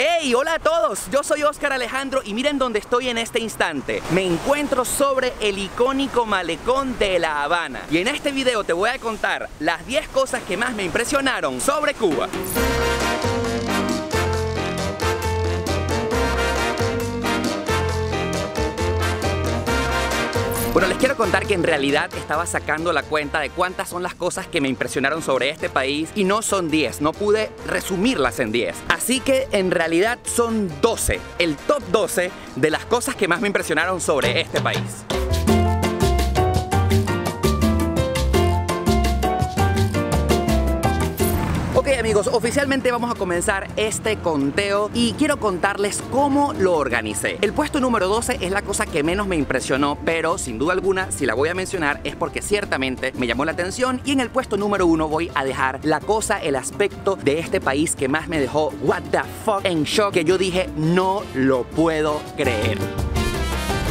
¡Hey! Hola a todos, yo soy Oscar Alejandro y miren dónde estoy en este instante. Me encuentro sobre el icónico malecón de La Habana. Y en este video te voy a contar las 10 cosas que más me impresionaron sobre Cuba. Bueno, les quiero contar que en realidad estaba sacando la cuenta de cuántas son las cosas que me impresionaron sobre este país y no son 10, no pude resumirlas en 10. Así que en realidad son 12, el top 12 de las cosas que más me impresionaron sobre este país. Ok amigos, oficialmente vamos a comenzar este conteo y quiero contarles cómo lo organicé. El puesto número 12 es la cosa que menos me impresionó, pero sin duda alguna, si la voy a mencionar es porque ciertamente me llamó la atención. Y en el puesto número 1 voy a dejar la cosa, el aspecto de este país que más me dejó what the fuck en shock, que yo dije no lo puedo creer.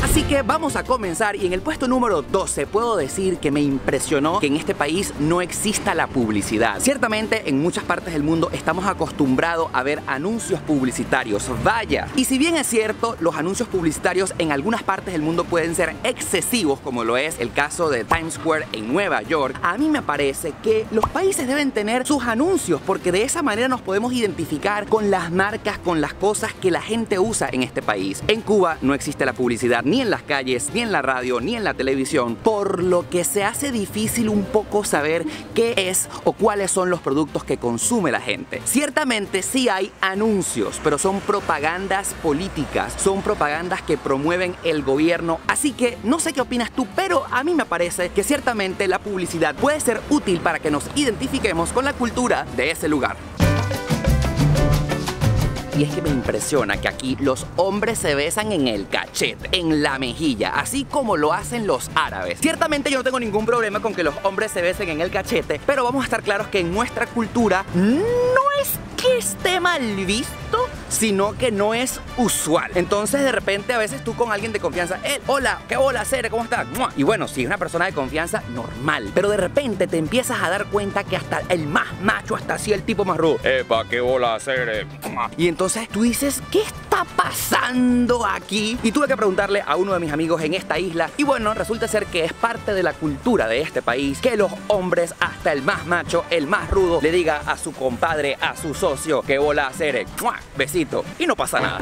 Así que vamos a comenzar y en el puesto número 12 puedo decir que me impresionó que en este país no exista la publicidad. Ciertamente en muchas partes del mundo estamos acostumbrados a ver anuncios publicitarios, vaya. Y si bien es cierto, los anuncios publicitarios en algunas partes del mundo pueden ser excesivos, como lo es el caso de Times Square en Nueva York, a mí me parece que los países deben tener sus anuncios porque de esa manera nos podemos identificar con las marcas, con las cosas que la gente usa en este país. En Cuba no existe la publicidad ni en las calles, ni en la radio, ni en la televisión, por lo que se hace difícil un poco saber qué es o cuáles son los productos que consume la gente. Ciertamente sí hay anuncios, pero son propagandas políticas, son propagandas que promueven el gobierno, así que no sé qué opinas tú, pero a mí me parece que ciertamente la publicidad puede ser útil para que nos identifiquemos con la cultura de ese lugar. Y es que me impresiona que aquí los hombres se besan en el cachete, en la mejilla, así como lo hacen los árabes. Ciertamente yo no tengo ningún problema con que los hombres se besen en el cachete, pero vamos a estar claros que en nuestra cultura no es que esté mal visto, sino que no es usual. Entonces de repente a veces tú con alguien de confianza, hola, qué hola, Cere, ¿cómo estás? Y bueno, si es una persona de confianza, normal. Pero de repente te empiezas a dar cuenta que hasta el más macho, hasta así el tipo más rudo, epa, qué hola, Cere. Y entonces tú dices, ¿qué está pasando aquí? Y tuve que preguntarle a uno de mis amigos en esta isla y bueno, resulta ser que es parte de la cultura de este país que los hombres, hasta el más macho, el más rudo, le diga a su compadre, a su socio, qué hola, Cere. Besito. Y no pasa nada.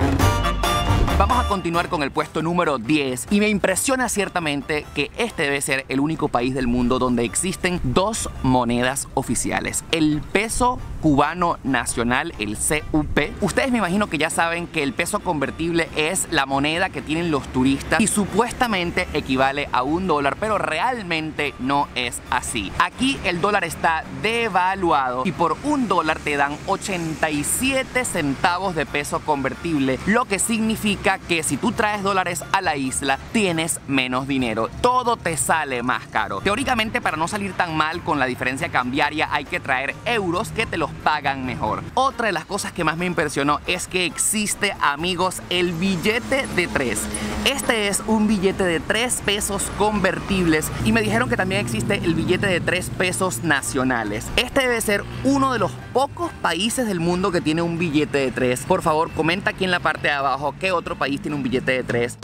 Vamos a continuar con el puesto número 10 y me impresiona ciertamente que este debe ser el único país del mundo donde existen dos monedas oficiales. El peso cubano nacional, el CUP. Ustedes me imagino que ya saben que el peso convertible es la moneda que tienen los turistas y supuestamente equivale a $1, pero realmente no es así. Aquí el dólar está devaluado y por $1 te dan 87 centavos de peso convertible, lo que significa que si tú traes dólares a la isla, tienes menos dinero. Todo te sale más caro. Teóricamente, para no salir tan mal con la diferencia cambiaria, hay que traer euros que te los pagan mejor. Otra de las cosas que más me impresionó es que existe, amigos, el billete de 3. Este es un billete de 3 pesos convertibles y me dijeron que también existe el billete de 3 pesos nacionales. Este debe ser uno de los pocos países del mundo que tiene un billete de 3. Por favor, comenta aquí en la parte de abajo qué otro país tiene un billete de 3.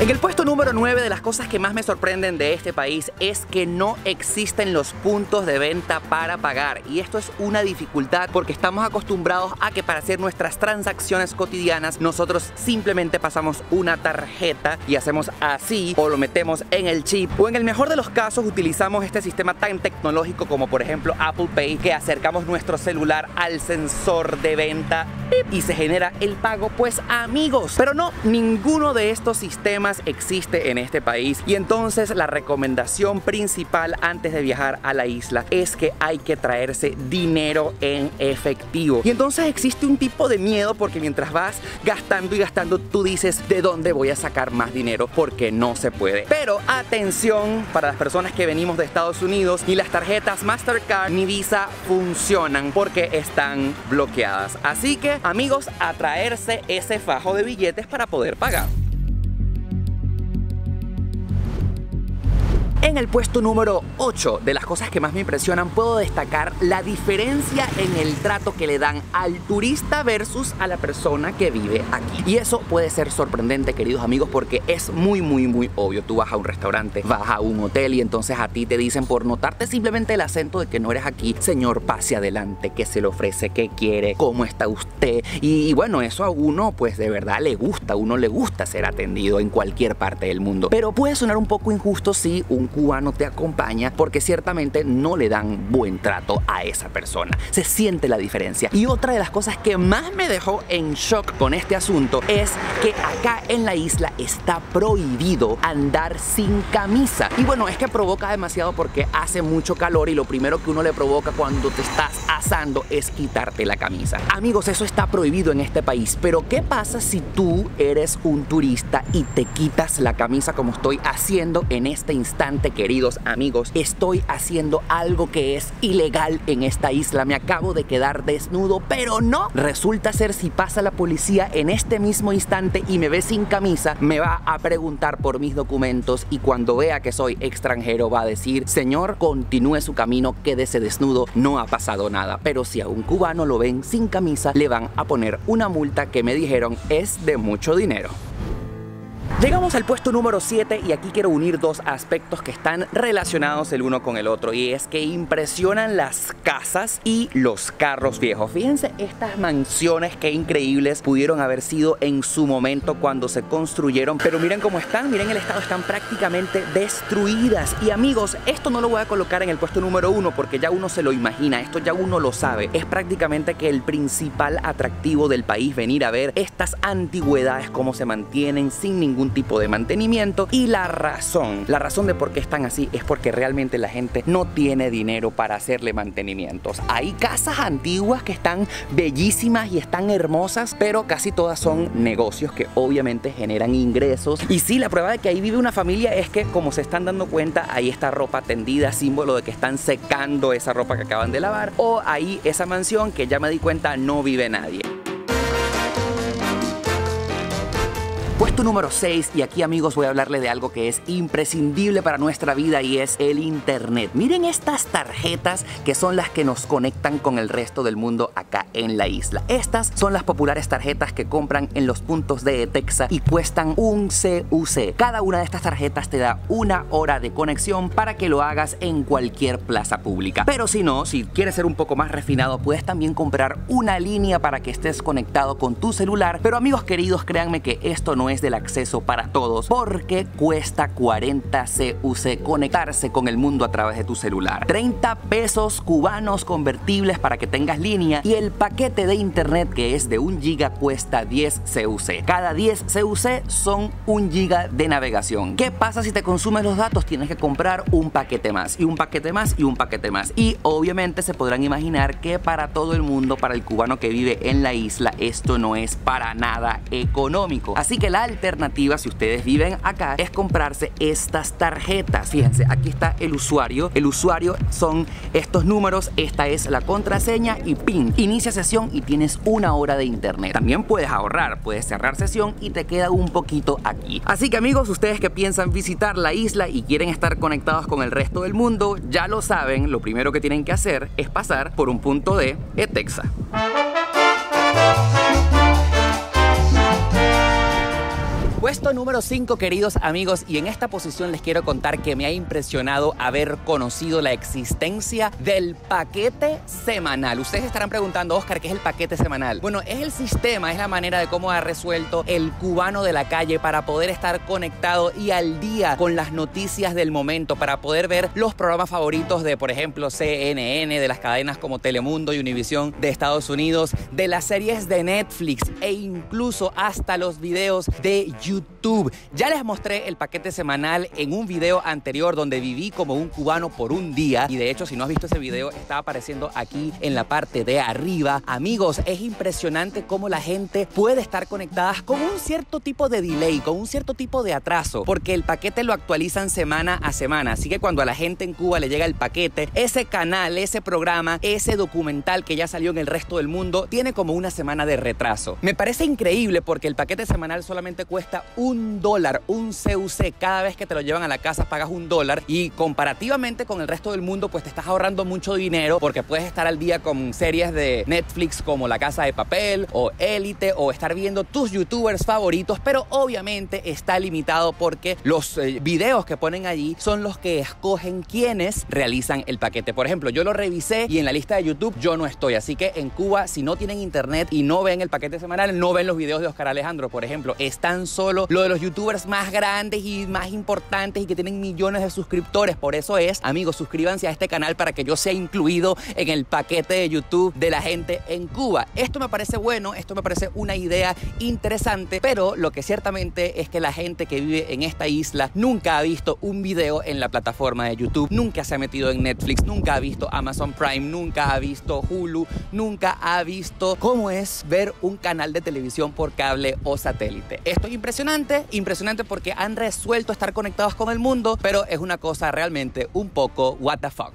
En el puesto número 9 de las cosas que más me sorprenden de este país es que no existen los puntos de venta para pagar. Y esto es una dificultad porque estamos acostumbrados a que para hacer nuestras transacciones cotidianas nosotros simplemente pasamos una tarjeta y hacemos así o lo metemos en el chip. O en el mejor de los casos utilizamos este sistema tan tecnológico como por ejemplo Apple Pay, que acercamos nuestro celular al sensor de venta y se genera el pago. Pues amigos, pero no, ninguno de estos sistemas existe en este país y entonces la recomendación principal antes de viajar a la isla es que hay que traerse dinero en efectivo. Y entonces existe un tipo de miedo porque mientras vas gastando y gastando tú dices, ¿de dónde voy a sacar más dinero? Porque no se puede. Pero atención, para las personas que venimos de Estados Unidos, ni las tarjetas Mastercard ni Visa funcionan porque están bloqueadas. Así que amigos, a traerse ese fajo de billetes para poder pagar. En el puesto número 8 de las las cosas que más me impresionan, puedo destacar la diferencia en el trato que le dan al turista versus a la persona que vive aquí. Y eso puede ser sorprendente, queridos amigos, porque es muy obvio. Tú vas a un restaurante, vas a un hotel y entonces a ti te dicen, por notarte simplemente el acento de que no eres aquí: señor, pase adelante, ¿qué se le ofrece? ¿Qué quiere? ¿Cómo está usted? Y bueno, eso a uno pues de verdad le gusta, a uno le gusta ser atendido en cualquier parte del mundo. Pero puede sonar un poco injusto si un cubano te acompaña, porque ciertamente no le dan buen trato a esa persona. Se siente la diferencia. Y otra de las cosas que más me dejó en shock con este asunto es que acá en la isla está prohibido andar sin camisa. Y bueno, es que provoca demasiado porque hace mucho calor y lo primero que uno le provoca cuando te estás asando es quitarte la camisa. Amigos, eso está prohibido en este país. Pero ¿qué pasa si tú eres un turista y te quitas la camisa como estoy haciendo en este instante, queridos amigos? Estoy haciendo algo que es ilegal en esta isla. Me acabo de quedar desnudo, pero no. Resulta ser, si pasa la policía en este mismo instante y me ve sin camisa, me va a preguntar por mis documentos y cuando vea que soy extranjero va a decir: señor, continúe su camino, quédese desnudo, no ha pasado nada. Pero si a un cubano lo ven sin camisa, le van a poner una multa que me dijeron es de mucho dinero. Llegamos al puesto número 7 y aquí quiero unir dos aspectos que están relacionados el uno con el otro, y es que impresionan las casas y los carros viejos. Fíjense estas mansiones, qué increíbles pudieron haber sido en su momento cuando se construyeron, pero miren cómo están, miren el estado, están prácticamente destruidas. Y amigos, esto no lo voy a colocar en el puesto número 1 porque ya uno se lo imagina, esto ya uno lo sabe. Es prácticamente que el principal atractivo del país venir a ver estas antigüedades, cómo se mantienen sin ningún tipo de mantenimiento. Y la razón de por qué están así es porque realmente la gente no tiene dinero para hacerle mantenimientos. Hay casas antiguas que están bellísimas y están hermosas, pero casi todas son negocios que obviamente generan ingresos. Y sí, la prueba de que ahí vive una familia es que, como se están dando cuenta, ahí está ropa tendida, símbolo de que están secando esa ropa que acaban de lavar, o ahí esa mansión que ya me di cuenta no vive nadie. Puesto número 6, y aquí amigos voy a hablarle de algo que es imprescindible para nuestra vida y es el internet. Miren estas tarjetas que son las que nos conectan con el resto del mundo acá en la isla. Estas son las populares tarjetas que compran en los puntos de ETEXA y cuestan un CUC. Cada una de estas tarjetas te da 1 hora de conexión para que lo hagas en cualquier plaza pública. Pero si no, si quieres ser un poco más refinado, puedes también comprar una línea para que estés conectado con tu celular. Pero amigos queridos, créanme que esto no es del acceso para todos, porque cuesta 40 CUC conectarse con el mundo a través de tu celular. 30 pesos cubanos convertibles para que tengas línea, y el paquete de internet, que es de 1 giga, cuesta 10 CUC. Cada 10 CUC son 1 giga de navegación. ¿Qué pasa si te consumes los datos? Tienes que comprar un paquete más y un paquete más y un paquete más. Y obviamente se podrán imaginar que para todo el mundo, para el cubano que vive en la isla, esto no es para nada económico. Así que la alternativa, si ustedes viven acá, es comprarse estas tarjetas. Fíjense, aquí está el usuario. El usuario son estos números, esta es la contraseña y PIN. Inicia sesión y tienes 1 hora de internet. También puedes ahorrar, puedes cerrar sesión y te queda un poquito aquí. Así que amigos, ustedes que piensan visitar la isla y quieren estar conectados con el resto del mundo, ya lo saben, lo primero que tienen que hacer es pasar por un punto de ETEXA. Puesto número 5, queridos amigos, y en esta posición les quiero contar que me ha impresionado haber conocido la existencia del paquete semanal. Ustedes estarán preguntando: Oscar, ¿qué es el paquete semanal? Bueno, es el sistema, es la manera de cómo ha resuelto el cubano de la calle para poder estar conectado y al día con las noticias del momento, para poder ver los programas favoritos de, por ejemplo, CNN, de las cadenas como Telemundo y Univisión de Estados Unidos, de las series de Netflix e incluso hasta los videos de YouTube. Ya les mostré el paquete semanal en un video anterior donde viví como un cubano por un día, y de hecho, si no has visto ese video, está apareciendo aquí en la parte de arriba. Amigos, es impresionante cómo la gente puede estar conectada con un cierto tipo de delay, con un cierto tipo de atraso, porque el paquete lo actualizan semana a semana. Así que cuando a la gente en Cuba le llega el paquete, ese canal, ese programa, ese documental que ya salió en el resto del mundo, tiene como 1 semana de retraso. Me parece increíble porque el paquete semanal solamente cuesta $1, un CUC. Cada vez que te lo llevan a la casa pagas $1 y comparativamente con el resto del mundo pues te estás ahorrando mucho dinero porque puedes estar al día con series de Netflix como La Casa de Papel o Élite o estar viendo tus youtubers favoritos, pero obviamente está limitado porque los videos que ponen allí son los que escogen quienes realizan el paquete. Por ejemplo, yo lo revisé y en la lista de YouTube yo no estoy, así que en Cuba si no tienen internet y no ven el paquete semanal, no ven los videos de Oscar Alejandro, por ejemplo. Están solo lo de los youtubers más grandes y más importantes y que tienen millones de suscriptores. Por eso es, amigos, suscríbanse a este canal para que yo sea incluido en el paquete de YouTube de la gente en Cuba. Esto me parece bueno, esto me parece una idea interesante, pero lo que ciertamente es que la gente que vive en esta isla nunca ha visto un video en la plataforma de YouTube, nunca se ha metido en Netflix, nunca ha visto Amazon Prime, nunca ha visto Hulu, nunca ha visto cómo es ver un canal de televisión por cable o satélite. Esto es impresionante, impresionante porque han resuelto estar conectados con el mundo, pero es una cosa realmente un poco what the fuck.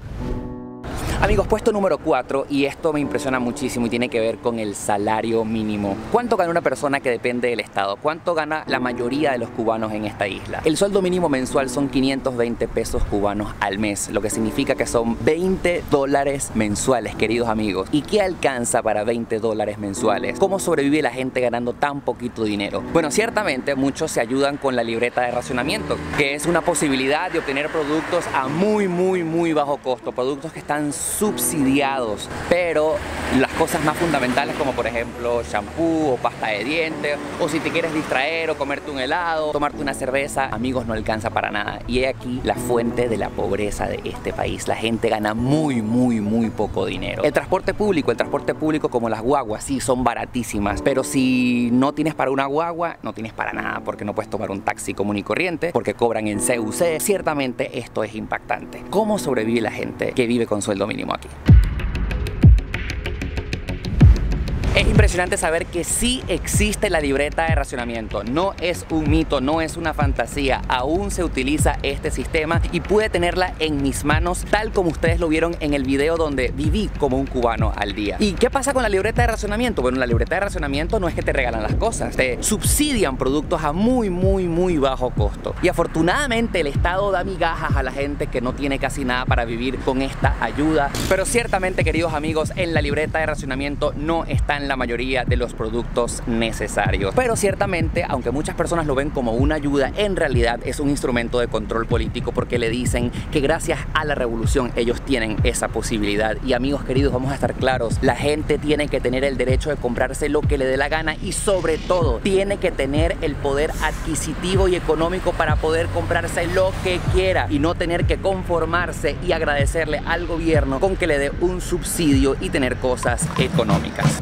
Amigos, puesto número 4, y esto me impresiona muchísimo y tiene que ver con el salario mínimo. ¿Cuánto gana una persona que depende del Estado? ¿Cuánto gana la mayoría de los cubanos en esta isla? El sueldo mínimo mensual son 520 pesos cubanos al mes, lo que significa que son $20 mensuales, queridos amigos. ¿Y qué alcanza para $20 mensuales? ¿Cómo sobrevive la gente ganando tan poquito dinero? Bueno, ciertamente muchos se ayudan con la libreta de racionamiento, que es una posibilidad de obtener productos a muy bajo costo, productos que están subsidiados, pero las cosas más fundamentales como por ejemplo shampoo o pasta de dientes, o si te quieres distraer o comerte un helado, tomarte una cerveza, amigos, no alcanza para nada. Y he aquí la fuente de la pobreza de este país. La gente gana muy poco dinero. El transporte público como las guaguas, sí, son baratísimas, pero si no tienes para una guagua, no tienes para nada, porque no puedes tomar un taxi común y corriente, porque cobran en CUC. Ciertamente esto es impactante. ¿Cómo sobrevive la gente que vive con sueldo mínimo aquí? Es impresionante saber que sí existe la libreta de racionamiento. No es un mito, no es una fantasía. Aún se utiliza este sistema y pude tenerla en mis manos tal como ustedes lo vieron en el video donde viví como un cubano al día. ¿Y qué pasa con la libreta de racionamiento? Bueno, la libreta de racionamiento no es que te regalan las cosas, te subsidian productos a muy bajo costo. Y afortunadamente el Estado da migajas a la gente que no tiene casi nada para vivir con esta ayuda. Pero ciertamente, queridos amigos, en la libreta de racionamiento no están la mayoría de los productos necesarios. Pero ciertamente, aunque muchas personas lo ven como una ayuda, en realidad es un instrumento de control político porque le dicen que gracias a la revolución ellos tienen esa posibilidad. Y amigos queridos, vamos a estar claros, la gente tiene que tener el derecho de comprarse lo que le dé la gana y sobre todo tiene que tener el poder adquisitivo y económico para poder comprarse lo que quiera y no tener que conformarse y agradecerle al gobierno con que le dé un subsidio y tener cosas económicas.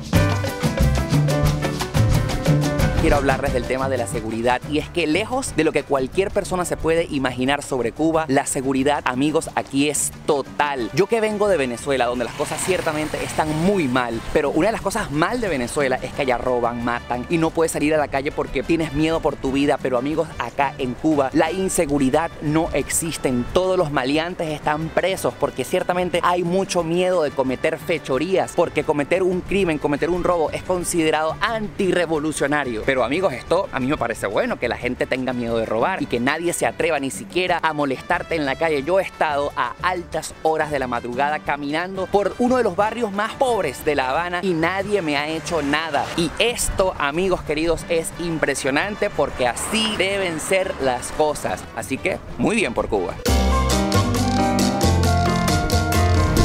Quiero hablarles del tema de la seguridad, y es que lejos de lo que cualquier persona se puede imaginar sobre Cuba, la seguridad, amigos, aquí es total. Yo que vengo de Venezuela, donde las cosas ciertamente están muy mal, pero una de las cosas mal de Venezuela es que allá roban, matan y no puedes salir a la calle porque tienes miedo por tu vida. Pero amigos, acá en Cuba la inseguridad no existe. Todos los maleantes están presos porque ciertamente hay mucho miedo de cometer fechorías, porque cometer un crimen, cometer un robo es considerado antirrevolucionario. Pero amigos, esto a mí me parece bueno, que la gente tenga miedo de robar y que nadie se atreva ni siquiera a molestarte en la calle. Yo he estado a altas horas de la madrugada caminando por uno de los barrios más pobres de La Habana y nadie me ha hecho nada. Y esto, amigos queridos, es impresionante porque así deben ser las cosas. Así que muy bien por Cuba.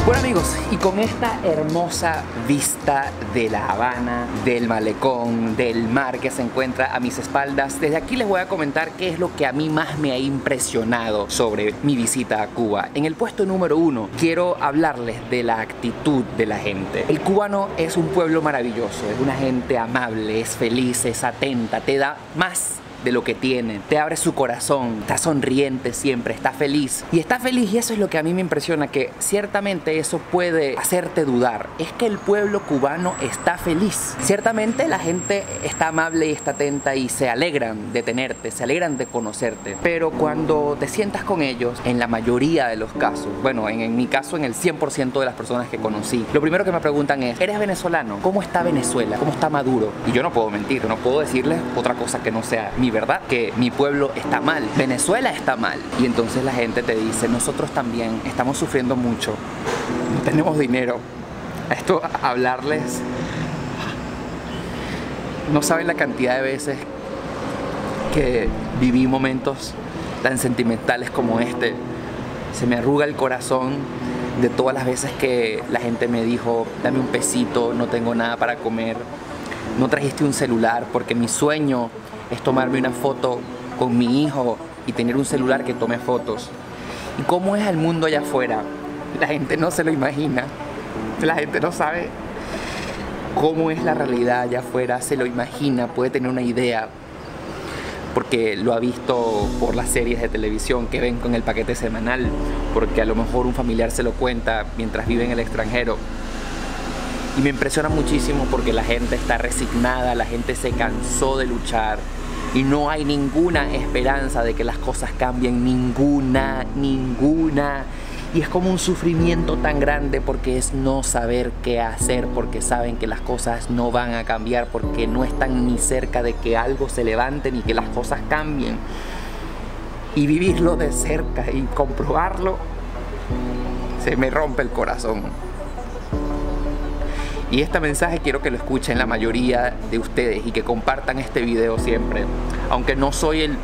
Bueno amigos, y con esta hermosa vista de La Habana, del malecón, del mar que se encuentra a mis espaldas, desde aquí les voy a comentar qué es lo que a mí más me ha impresionado sobre mi visita a Cuba. En el puesto número 1 quiero hablarles de la actitud de la gente. El cubano es un pueblo maravilloso, es una gente amable, es feliz, es atenta, te da más de lo que tiene, te abre su corazón, está sonriente siempre, está feliz. Y está feliz, y eso es lo que a mí me impresiona, que ciertamente eso puede hacerte dudar. Es que el pueblo cubano está feliz. Ciertamente la gente está amable y está atenta y se alegran de tenerte, se alegran de conocerte. Pero cuando te sientas con ellos, en la mayoría de los casos, bueno, en mi caso, en el 100% de las personas que conocí, lo primero que me preguntan es: ¿eres venezolano? ¿Cómo está Venezuela? ¿Cómo está Maduro? Y yo no puedo mentir, no puedo decirles otra cosa que no sea mi ¿verdad? Que mi pueblo está mal, Venezuela está mal. Y entonces la gente te dice, nosotros también estamos sufriendo mucho, no tenemos dinero. Esto, hablarles, no saben la cantidad de veces que viví momentos tan sentimentales como este. Se me arruga el corazón de todas las veces que la gente me dijo, dame un pesito, no tengo nada para comer, no trajiste un celular, porque mi sueño es tomarme una foto con mi hijo y tener un celular que tome fotos. ¿Y cómo es el mundo allá afuera? La gente no se lo imagina, la gente no sabe cómo es la realidad allá afuera, se lo imagina, puede tener una idea, porque lo ha visto por las series de televisión que ven con el paquete semanal, porque a lo mejor un familiar se lo cuenta mientras vive en el extranjero. Y me impresiona muchísimo porque la gente está resignada, la gente se cansó de luchar y no hay ninguna esperanza de que las cosas cambien, ninguna. Y es como un sufrimiento tan grande porque es no saber qué hacer, porque saben que las cosas no van a cambiar, porque no están ni cerca de que algo se levante ni que las cosas cambien. Y vivirlo de cerca y comprobarlo, se me rompe el corazón. Y este mensaje quiero que lo escuchen la mayoría de ustedes y que compartan este video siempre. Aunque no soy el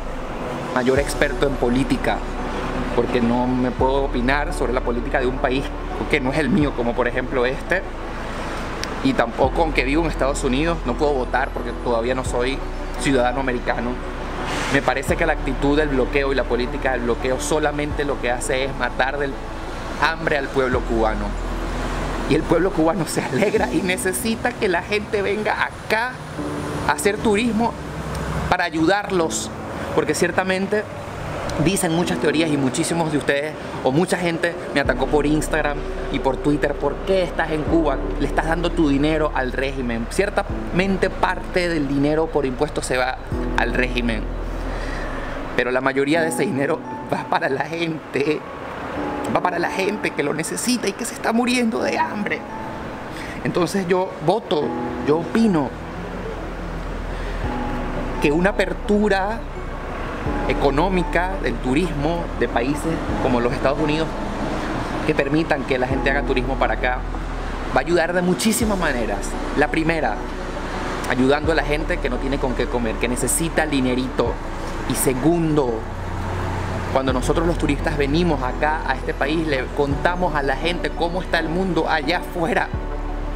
mayor experto en política, porque no me puedo opinar sobre la política de un país que no es el mío, como por ejemplo este, y tampoco, aunque vivo en Estados Unidos, no puedo votar porque todavía no soy ciudadano americano. Me parece que la actitud del bloqueo y la política del bloqueo solamente lo que hace es matar del hambre al pueblo cubano. Y el pueblo cubano se alegra y necesita que la gente venga acá a hacer turismo para ayudarlos, porque ciertamente dicen muchas teorías y muchísimos de ustedes o mucha gente me atacó por Instagram y por Twitter. ¿Por qué estás en Cuba? Le estás dando tu dinero al régimen. Ciertamente parte del dinero por impuestos se va al régimen, pero la mayoría de ese dinero va para la gente. Va para la gente que lo necesita y que se está muriendo de hambre. Entonces yo voto, yo opino que una apertura económica del turismo de países como los Estados Unidos, que permitan que la gente haga turismo para acá, va a ayudar de muchísimas maneras. La primera, ayudando a la gente que no tiene con qué comer, que necesita el dinerito. Y segundo, cuando nosotros los turistas venimos acá a este país, le contamos a la gente cómo está el mundo allá afuera,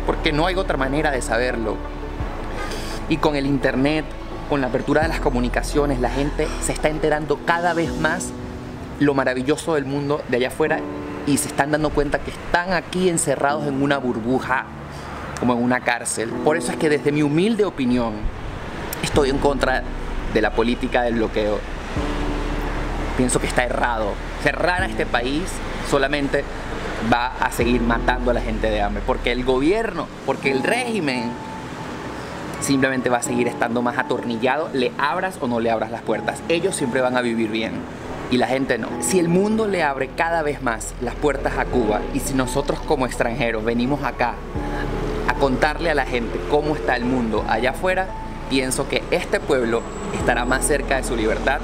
porque no hay otra manera de saberlo. Y con el internet, con la apertura de las comunicaciones, la gente se está enterando cada vez más lo maravilloso del mundo de allá afuera y se están dando cuenta que están aquí encerrados en una burbuja, como en una cárcel. Por eso es que desde mi humilde opinión estoy en contra de la política del bloqueo. Pienso que está errado. Cerrar a este país solamente va a seguir matando a la gente de hambre, porque el gobierno, porque el régimen simplemente va a seguir estando más atornillado, le abras o no le abras las puertas. Ellos siempre van a vivir bien y la gente no. Si el mundo le abre cada vez más las puertas a Cuba y si nosotros como extranjeros venimos acá a contarle a la gente cómo está el mundo allá afuera, pienso que este pueblo estará más cerca de su libertad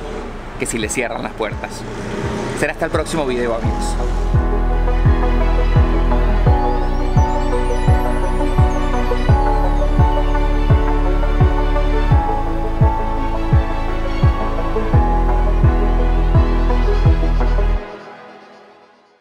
que si le cierran las puertas. Será hasta el próximo video, amigos.